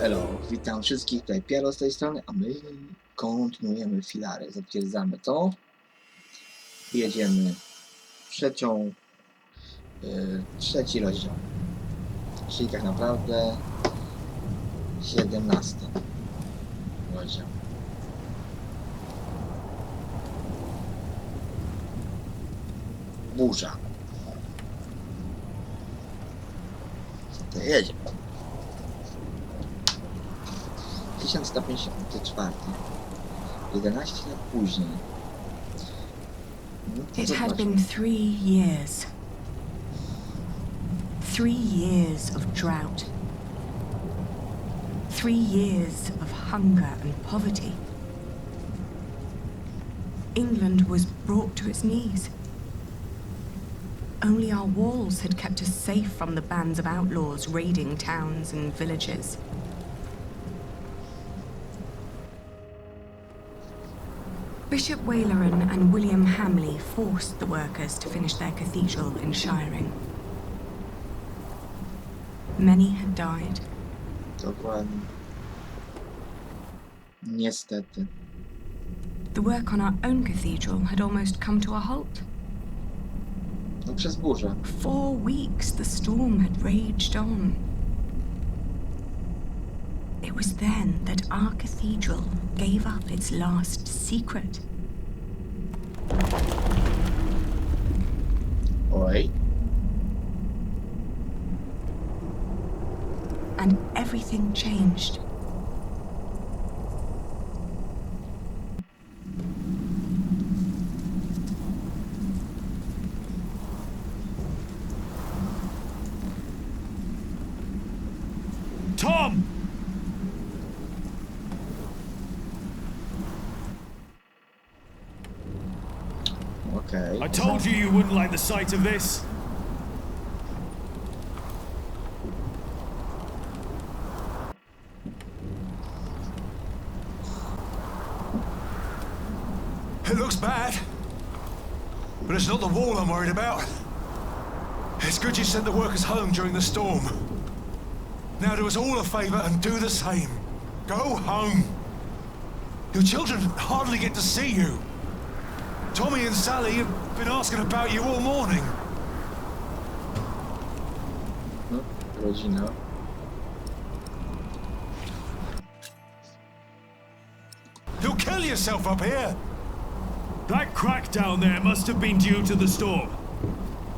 Elo, witam wszystkich, tutaj Piero z tej strony, a my kontynuujemy filary, zatwierdzamy to. Jedziemy trzeci rozdział, czyli tak naprawdę 17 rozdział. Burza. To jedziemy. 1954. 11 lat później. It had been 3 years. 3 years of drought. 3 years of hunger and poverty. England was brought to its knees. Only our walls had kept us safe from the bands of outlaws raiding towns and villages. Bishop Waleran and William Hamley forced the workers to finish their cathedral in Shiring. Many had died. Dokładnie. Niestety. The work on our own cathedral had almost come to a halt. No przez burzę. 4 weeks the storm had raged on. It was then that our cathedral gave up its last secret. Oj. And everything changed. Tom! Okej. I told you wouldn't like the sight of this. It looks bad, but it's not the wall I'm worried about. It's good you sent the workers home during the storm. Now do us all a favour and do the same. Go home. Your children hardly get to see you. Tommy and Sally have been asking about you all morning. No, rodzina. You'll kill yourself up here. That crack down there must have been due to the storm.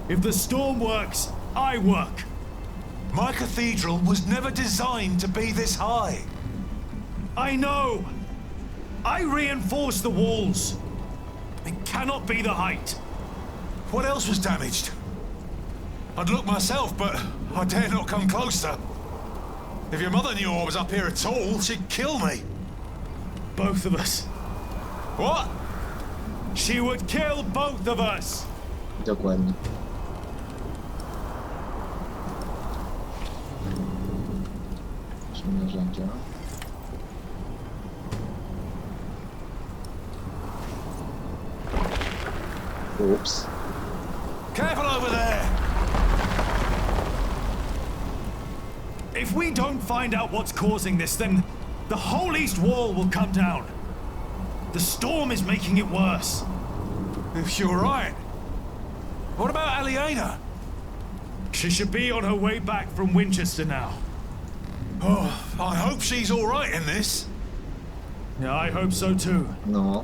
If the storm works, I work. My cathedral was never designed to be this high. I know. I reinforced the walls. It cannot be the height. What else was damaged? I'd look myself, but I dare not come closer. If your mother knew I was up here at all, she'd kill me. Both of us. What? She would kill both of us. Dokładnie. Musimy narzędzia. Oops. Careful over there! If we don't find out what's causing this, then the whole east wall will come down. The storm is making it worse. If you're right. What about Aliena? She should be on her way back from Winchester now. Oh, I hope she's all right in this. Yeah, I hope so too. No.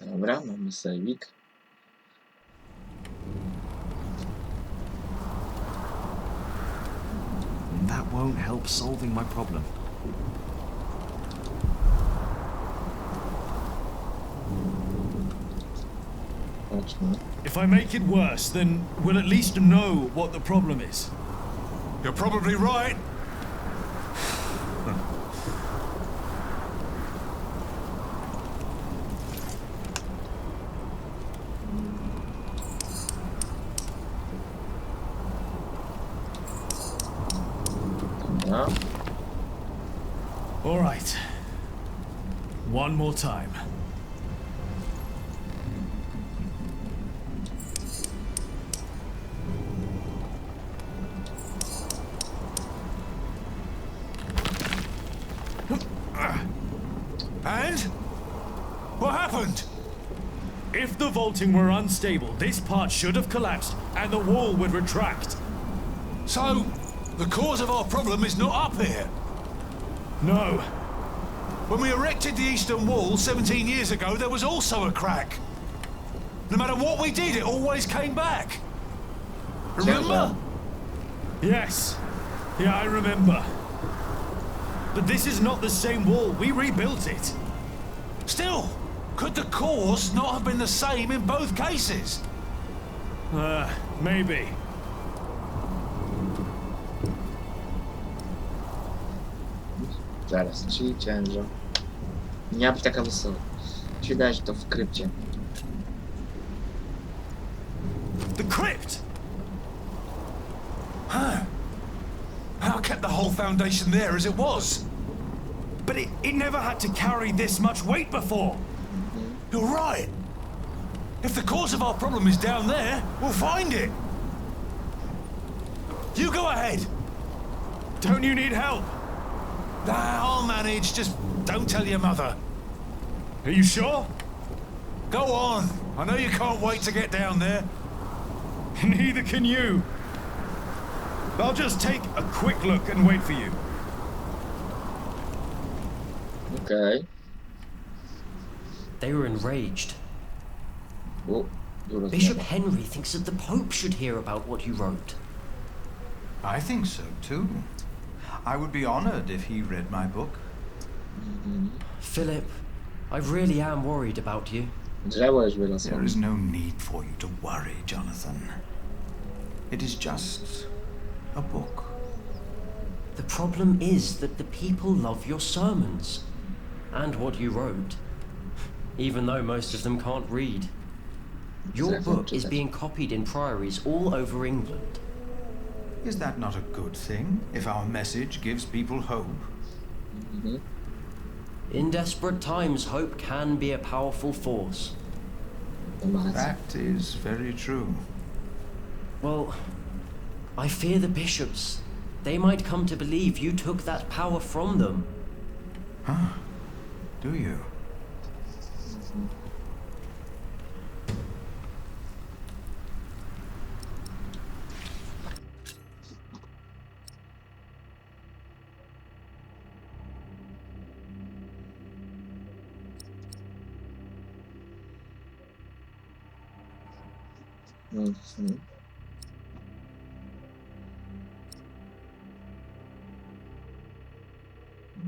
Dobra, mamy sejwik. That won't help solving my problem. Chodźmy. If I make it worse, then we'll at least know what the problem is. You're probably right. Dobra. All right. One more time. And? What happened? If the vaulting were unstable, this part should have collapsed and the wall would retract. So, the cause of our problem is not up here. No. When we erected the eastern wall 17 years ago, there was also a crack. No matter what we did, it always came back. Remember? Yes. Yeah, I remember. But this is not the same wall. We rebuilt it. Still, could the cause not have been the same in both cases? Maybe. Zaraz, czyli ciężar. Nie miała być taka wysoka. Mi się wydaje, że to w krypcie. The crypt! Huh. How kept the whole foundation there as it was? But it never had to carry this much weight before. You're right. If the cause of our problem is down there, we'll find it. You go ahead. Don't you need help? Nah, I'll manage. Just don't tell your mother. Are you sure? Go on. I know you can't wait to get down there. Neither can you. I'll just take a quick look and wait for you. Okej. They were enraged. U, dużo Bishop zmian. Henry thinks that the Pope should hear about what you wrote. I think so too. I would be honored if he read my book. Philip, I really am worried about you. Drzewo już There wyrosło. is no need for you to worry, Jonathan. It is just a book. The problem is that the people love your sermons and what you wrote, even though most of them can't read. Your book is being copied in priories all over England. Is that not a good thing, if our message gives people hope? In desperate times, hope can be a powerful force. That is very true. Well, I fear the bishops. They might come to believe you took that power from them. Huh? Do you? Mhm.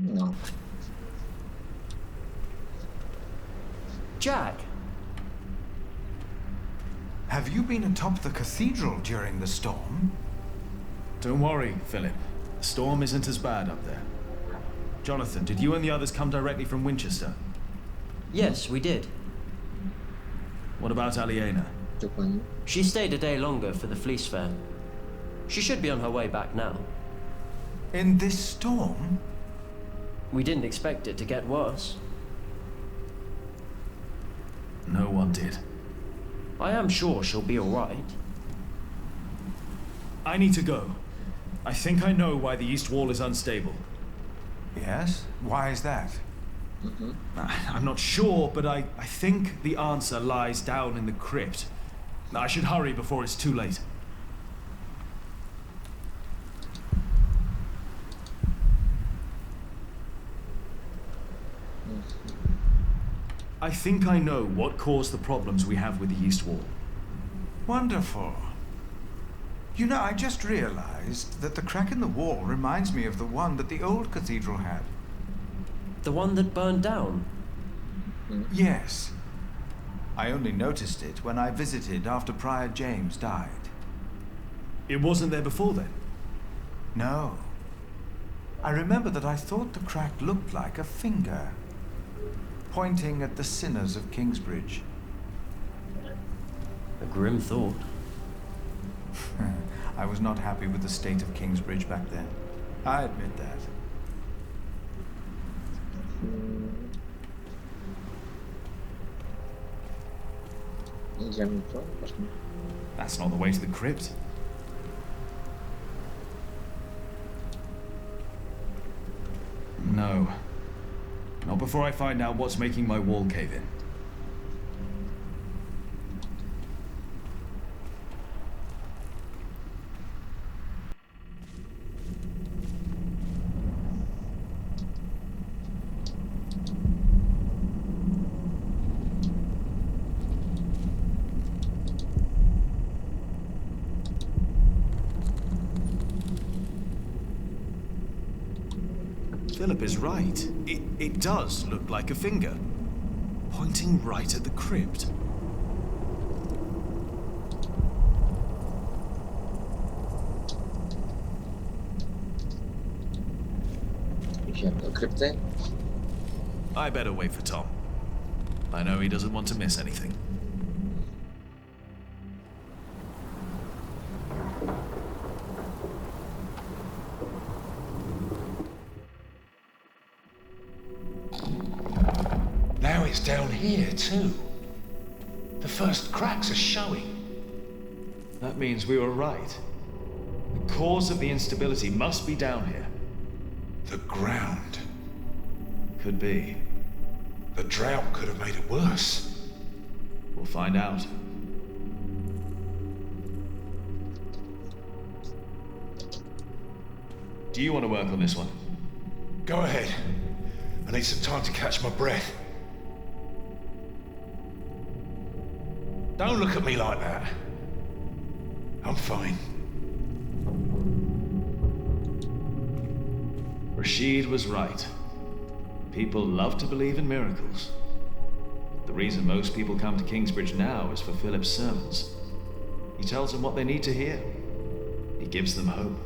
No. Jack, Have you been atop the cathedral during the storm? Don't worry, Philip. The storm isn't as bad up there. Jonathan, did you and the others come directly from Winchester? yes, we did. What about Aliena? Dokładnie. She stayed a day longer for the fleece fair. She should be on her way back now. In this storm? We didn't expect it to get worse. No one did. I am sure she'll be alright. I need to go. I think I know why the east wall is unstable. Yes? Why is that? I'm not sure, but I think the answer lies down in the crypt. I should hurry before it's too late. I think I know what caused the problems we have with the east wall. Wonderful. You know, I just realized that the crack in the wall reminds me of the one that the old cathedral had. The one that burned down? Yes. I only noticed it when I visited after Prior James died. It wasn't there before then? No. I remember that I thought the crack looked like a finger, pointing at the sinners of Kingsbridge. A grim thought. I was not happy with the state of Kingsbridge back then. I admit that. Idziemy tu, chodźmy. That's not the way to the crypt. No. Not before I find out what's making my wall cave in. Philip is right. It does look like a finger, pointing right at the crypt. Idziemy do krypty. I better wait for Tom. I know he doesn't want to miss anything. Now it's down here, too. The first cracks are showing. That means we were right. The cause of the instability must be down here. The ground. Could be. The drought could have made it worse. We'll find out. Do you want to work on this one? Go ahead. I need some time to catch my breath. Don't look at me like that. I'm fine. Rashid was right. People love to believe in miracles. The reason most people come to Kingsbridge now is for Philip's sermons. He tells them what they need to hear. He gives them hope.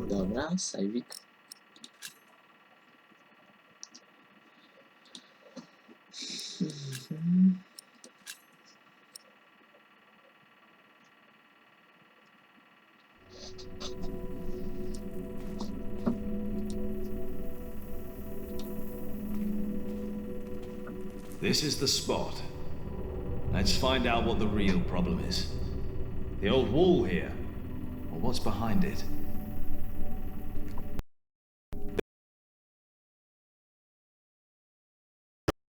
Dobra, sajwik. This is the spot. Let's find out what the real problem is. The old wall here, or what's behind it.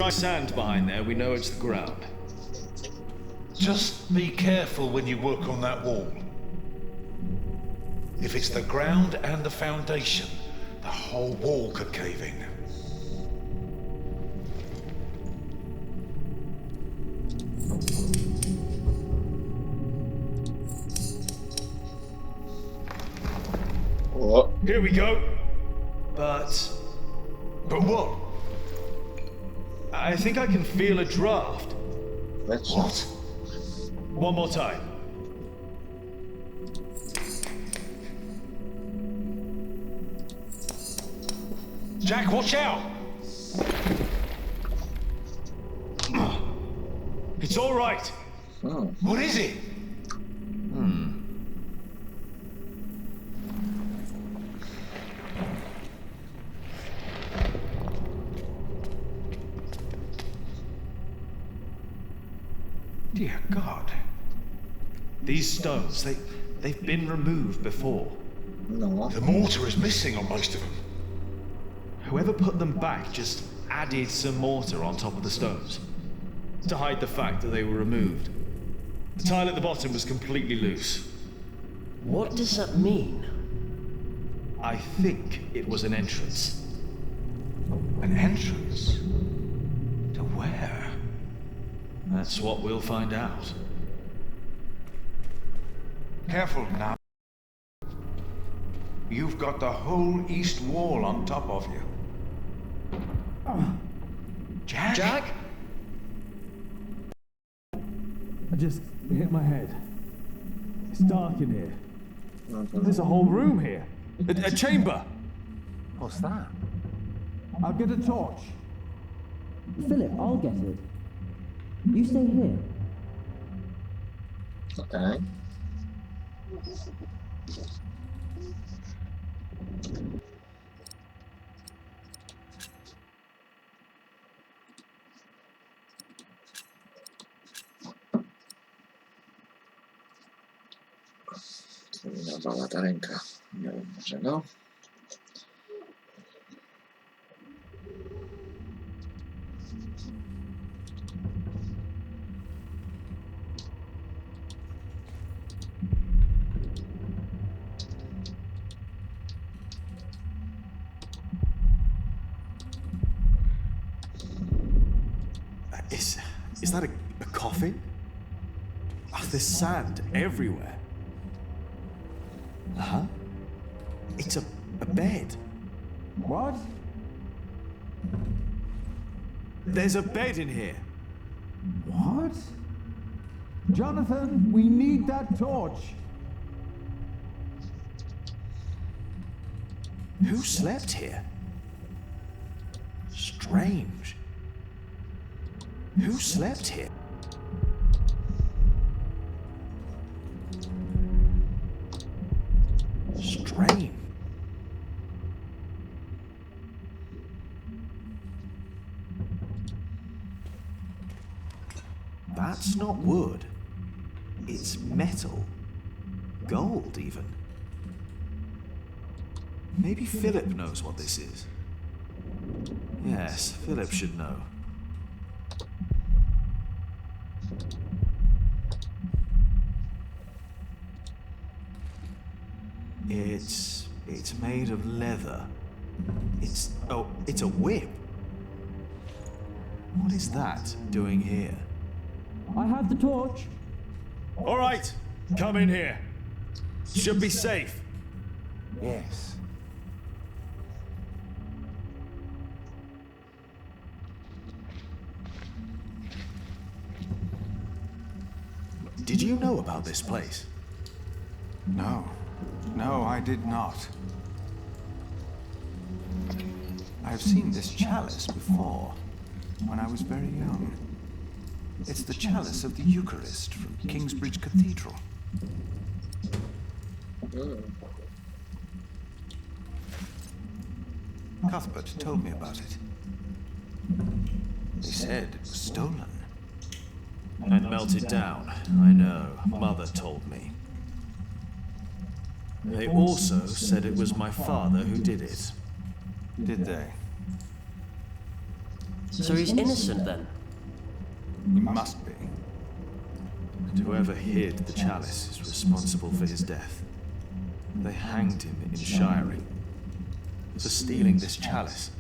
Dry sand behind there, we know it's the ground. Just be careful when you work on that wall. If it's the ground and the foundation, the whole wall could cave in. O, Here we go. But what? I think I can feel a draft. lecz. What? One more time. Jack, watch out! It's all right. O, What is it? Dear God. These stones, they've been removed before. no. The mortar is missing on most of them. Whoever put them back just added some mortar on top of the stones to hide the fact that they were removed. The tile at the bottom was completely loose. What does that mean? I think it was an entrance. An entrance? To where? That's what we'll find out. Careful now. You've got the whole east wall on top of you. Jack? Jack? I just hit my head. It's dark in here. No, to There's a whole room here. A chamber. What's that? I'll get a torch. Philip, I'll get it. You stay here. Okej. Nawala ta ręka. Nie wiem dlaczego. Is that a coffin? Oh, there's sand everywhere. Uh-huh. It's a bed. What? There's a bed in here. What? Jonathan, we need that torch. Who slept here? Strange. Who slept here? Strange. That's not wood. It's metal. Gold, even. Maybe Philip knows what this is. Yes, Philip should know. It's made of leather. It's a whip. What is that doing here? I have the torch. All right, come in here. Should be safe. Yes. Did you know about this place? No. No, I did not. I have seen this chalice before, when I was very young. It's the chalice of the Eucharist from Kingsbridge Cathedral. Cuthbert told me about it. They said it was stolen. And melted down, I know. Mother told me. They also said it was my father who did it. Did they? So he's innocent then? He must be. And whoever hid the chalice is responsible for his death. They hanged him in Shiring for stealing this chalice.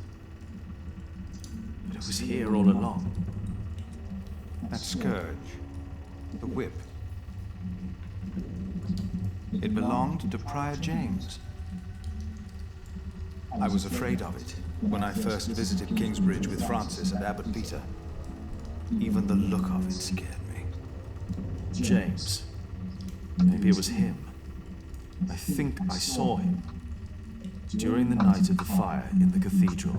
But it was here all along. That scourge. The whip. It belonged to Prior James. I was afraid of it when I first visited Kingsbridge with Francis and Abbot Peter. Even the look of it scared me. James. Maybe it was him. I think I saw him during the night of the fire in the cathedral.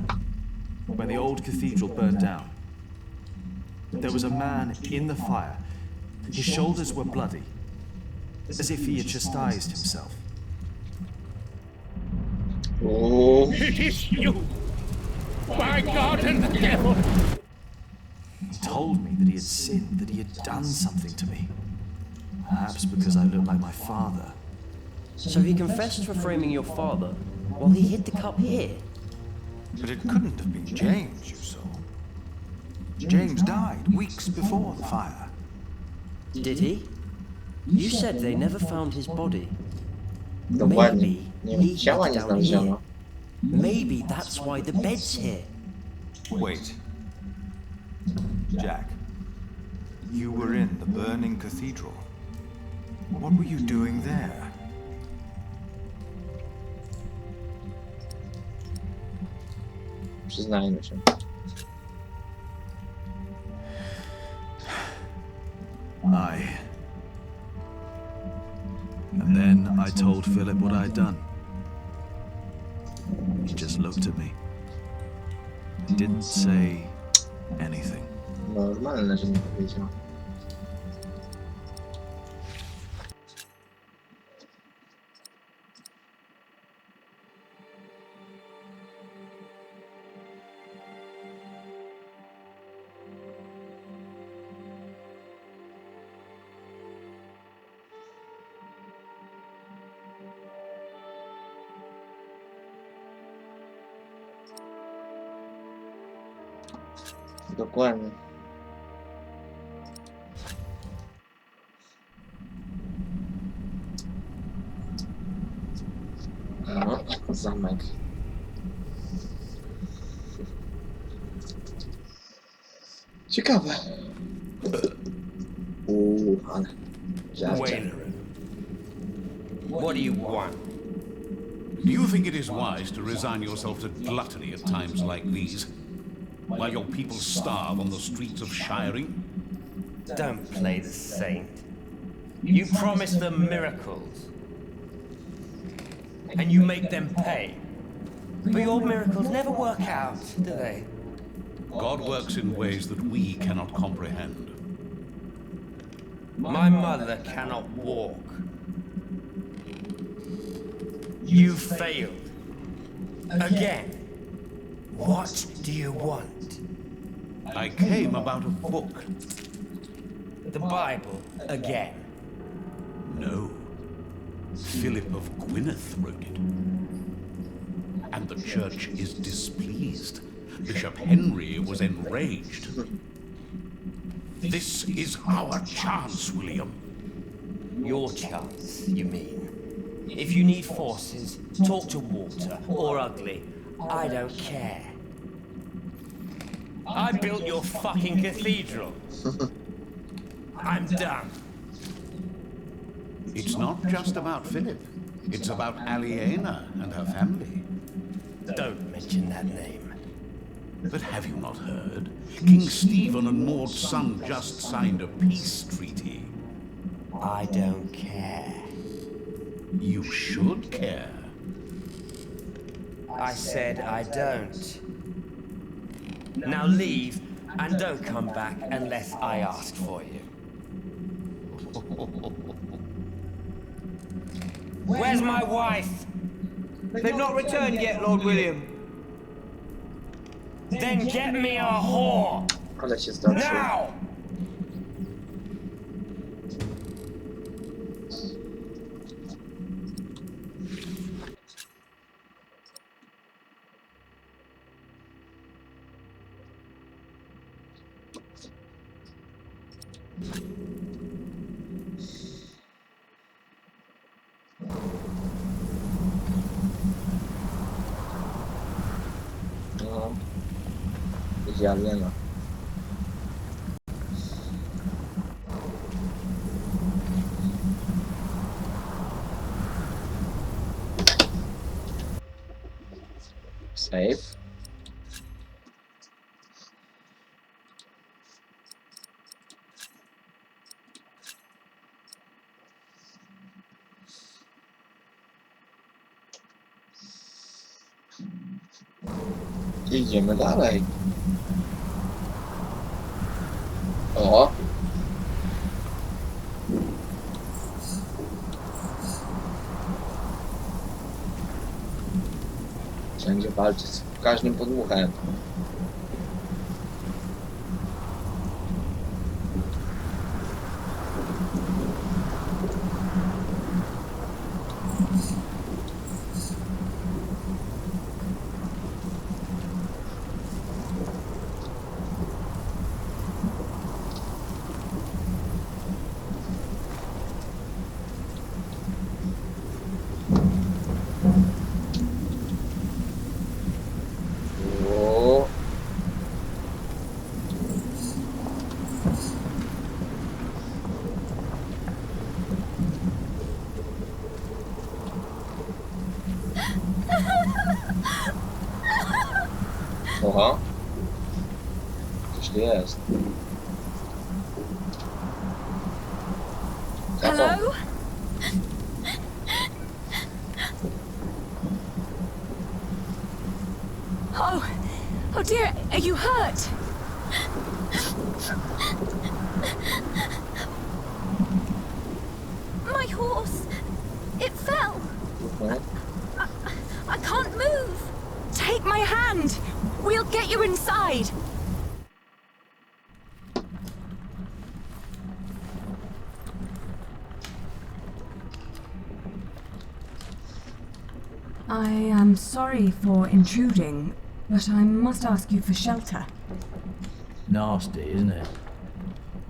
When the old cathedral burned down, there was a man in the fire. His shoulders were bloody, as if he had chastised himself. Oh. It is you! My God and the devil! He told me that he had sinned, that he had done something to me. Perhaps because I looked like my father. So he confessed for framing your father while he hid the cup here? But it couldn't have been James you saw. James died weeks before the fire. Did he? You said they never found his body. Dokładnie. Maybe Nie, he ciała hid nie down here. znaleziono. Maybe that's why the bed's here. Wait. Jack, you were in the burning cathedral. What were you doing there? Przyznajmy się. And then I told Philip what I'd done. He just looked at me. He didn't say anything. Normalne, że nie powiedział. Dokładnie. No, zamek. Ciekawe. Ale... żarcie. What do you want? Do you think it is wise to resign yourself to gluttony at times like these, while your people starve on the streets of Shiring? Don't play the saint. You promise them miracles. And you make them pay. But your miracles never work out, do they? God works in ways that we cannot comprehend. My mother cannot walk. You failed. Again. What do you want? I came about a book. The Bible again. No. Philip of Gwynedd wrote it. And the church is displeased. Bishop Henry was enraged. This is our chance, William. Your chance, you mean? If you need forces, talk to Walter or Ugly. I don't care. I built your fucking cathedral. I'm done. It's not just about Philip. It's about Aliena and her family. Don't mention that name. But have you not heard? King Stephen and Maud's son just signed a peace treaty. I don't care. You should care. I said I don't. Now leave and don't come back unless I ask for you. Where's my wife? They've not returned yet, Lord William. Then get me a whore! Ale się zdarzy. Now! No. Idzie Aliena. Save. Idziemy dalej. O! Wszędzie walczy z każdym podmuchem. Oha. Coś tu jest. Hello? Oh dear, are you hurt? My horse, it fell. Okay. I can't move. Take my hand. We'll get you inside. I am sorry for intruding, but I must ask you for shelter. Nasty, isn't it?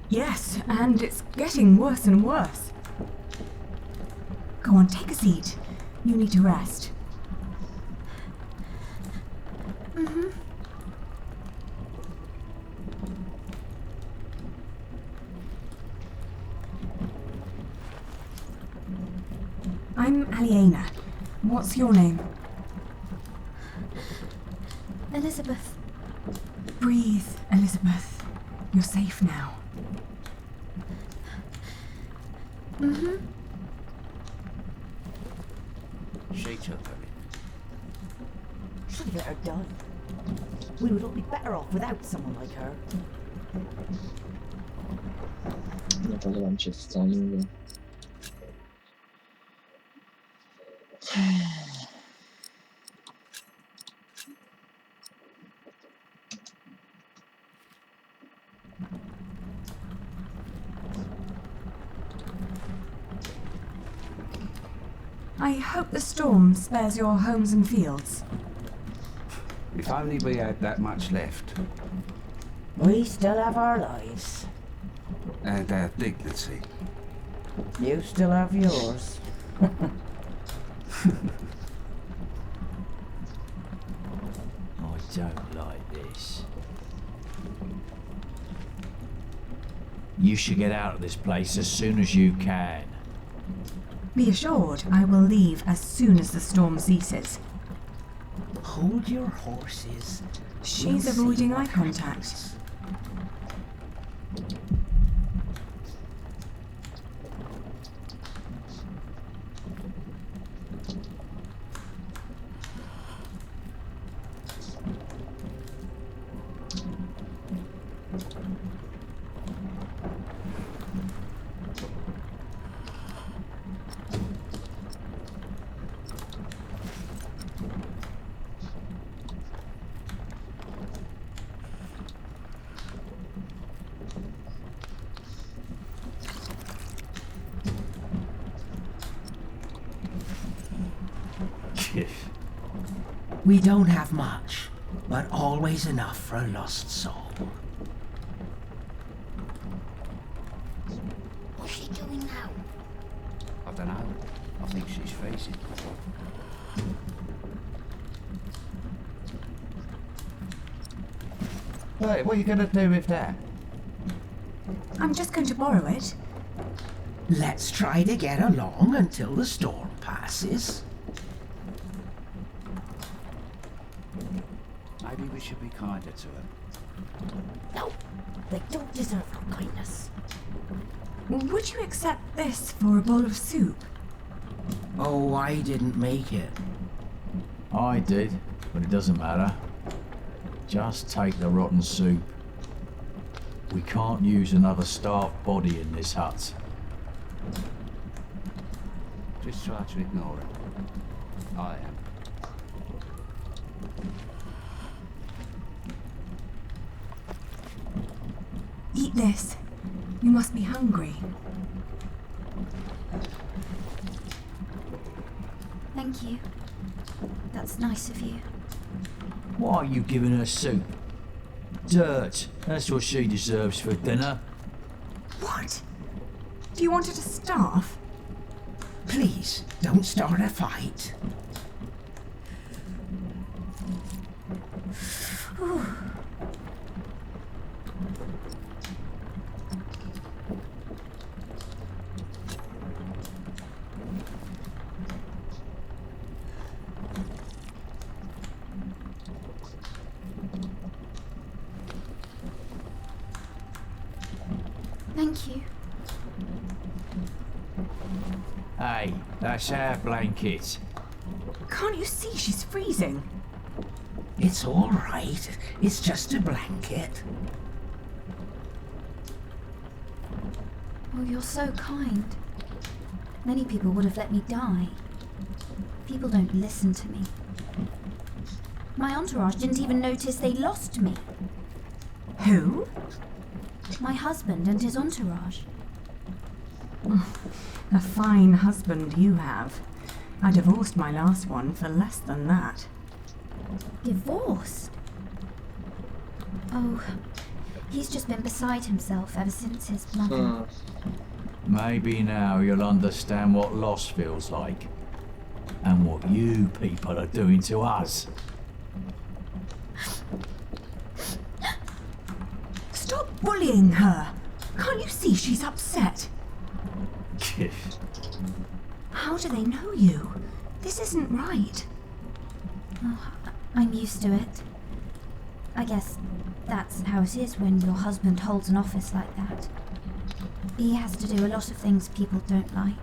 Yes, and it's getting worse and worse. Go on, take a seat. You need to rest. I'm Aliena. What's your name? Elizabeth. Breathe, Elizabeth. You're safe now. She took her in. Should have let her die. We would all be better off without someone like her. Nie podoba mi się wcale, nie mówię. I hope the storm spares your homes and fields. If only we had that much left. We still have our lives. And our dignity. You still have yours. I don't like this. You should get out of this place as soon as you can. Be assured, I will leave as soon as the storm ceases. Hold your horses. She's avoiding eye contact. We don't have much, but always enough for a lost soul. What's she doing now? I don't know. I think she's facing. Hey, what are you going to do with that? I'm just going to borrow it. Let's try to get along until the storm passes. Maybe we should be kinder to her. No, they don't deserve our kindness. Would you accept this for a bowl of soup? Oh, I didn't make it. I did, but it doesn't matter. Just take the rotten soup. We can't use another starved body in this hut. Just try to ignore it. I am. Eat this. You must be hungry. Thank you. That's nice of you. Why are you giving her soup? Dirt. That's what she deserves for dinner. What? Do you want her to starve? Please, don't start a fight. Thank you. Hey, that's our blanket. Can't you see she's freezing? It's all right. It's just a blanket. Oh, you're so kind. Many people would have let me die. People don't listen to me. My entourage didn't even notice they lost me. Who? My husband and his entourage. A fine husband you have. I divorced my last one for less than that. Divorced? Oh, He's just been beside himself ever since his mother. Maybe now you'll understand what loss feels like. And what you people are doing to us. Stop bullying her! Can't you see she's upset? How do they know you? This isn't right. Oh, I'm used to it. I guess that's how it is when your husband holds an office like that. He has to do a lot of things people don't like.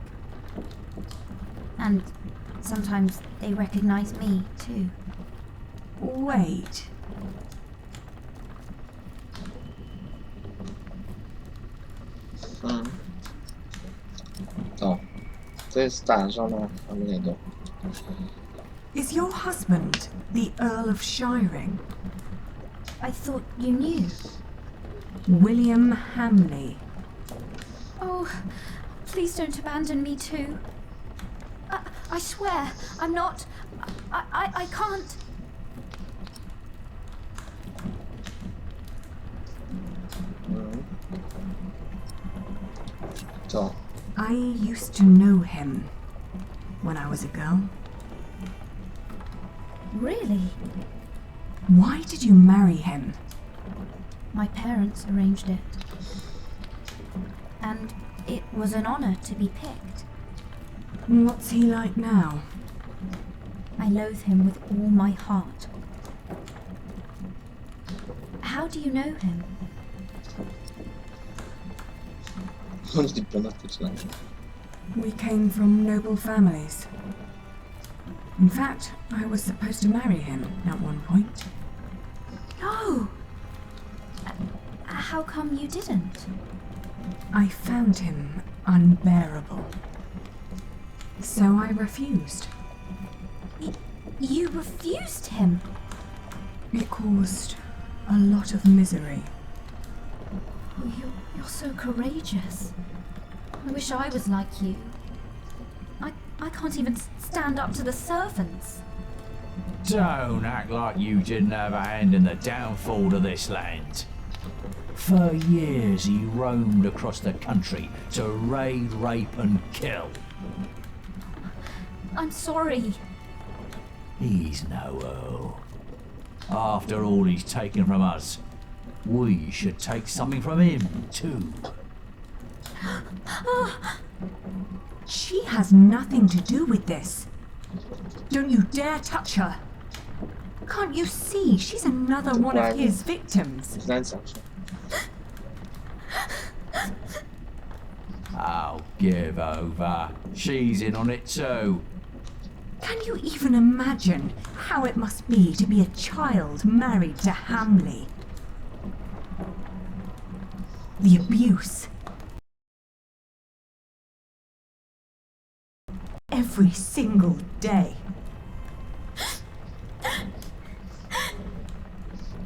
And sometimes they recognize me, too. Wait. O, to jest ta żona Hamlego. Is your husband the Earl of Shiring? I thought you knew. William Hamley. Oh, please don't abandon me too. I swear, I'm not... I can't... Co? I used to know him when I was a girl. Really? Why did you marry him? My parents arranged it. And it was an honor to be picked. What's he like now? I loathe him with all my heart. How do you know him? Bądź dyplomatyczna. We came from noble families. In fact, I was supposed to marry him at one point. No! How come you didn't? I found him unbearable. So I refused. You refused him? It caused a lot of misery. Oh, you're so courageous. I wish I was like you. I can't even stand up to the servants. Don't act like you didn't have a hand in the downfall of this land. For years he roamed across the country to raid, rape and kill. I'm sorry. He's no Earl. After all he's taken from us, we should take something from him too. She has nothing to do with this. Don't you dare touch her. Can't you see she's another one of his victims? Oh, give over. She's in on it too. Can you even imagine how it must be to be a child married to Hamley? The abuse. Every single day.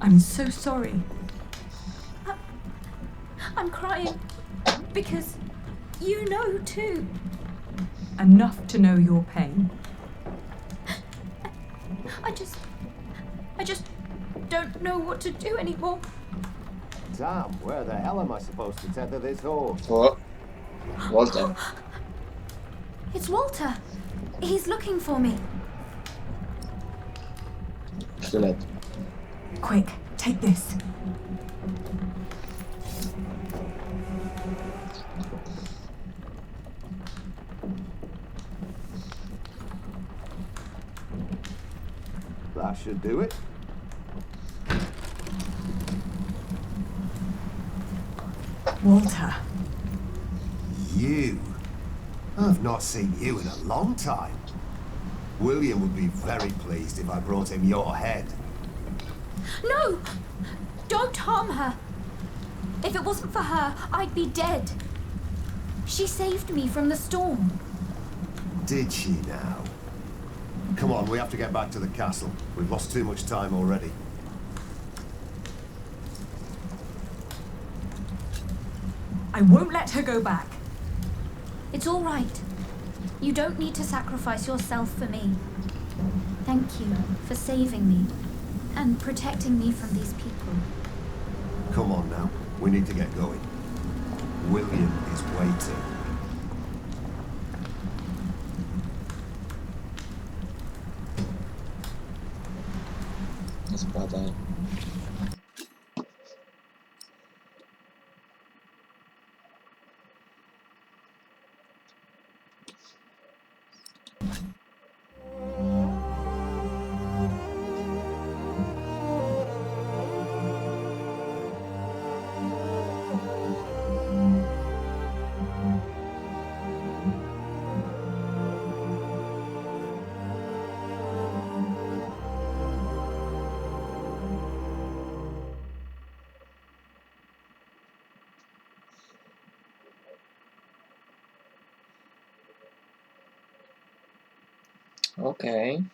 I'm so sorry. I'm crying because you know too. Enough to know your pain. I just don't know what to do anymore. Sam, where the hell am I supposed to tether this horse? What? Walter. It's Walter. He's looking for me. Sztylet. Quick, take this. That should do it. Walter. You? I've not seen you in a long time. William would be very pleased if I brought him your head. No! Don't harm her. If it wasn't for her, I'd be dead. She saved me from the storm. Did she now? Come on, we have to get back to the castle. We've lost too much time already. I won't let her go back. It's all right. You don't need to sacrifice yourself for me. Thank you for saving me and protecting me from these people. Come on now, we need to get going. William is waiting. Spadaj. Okej.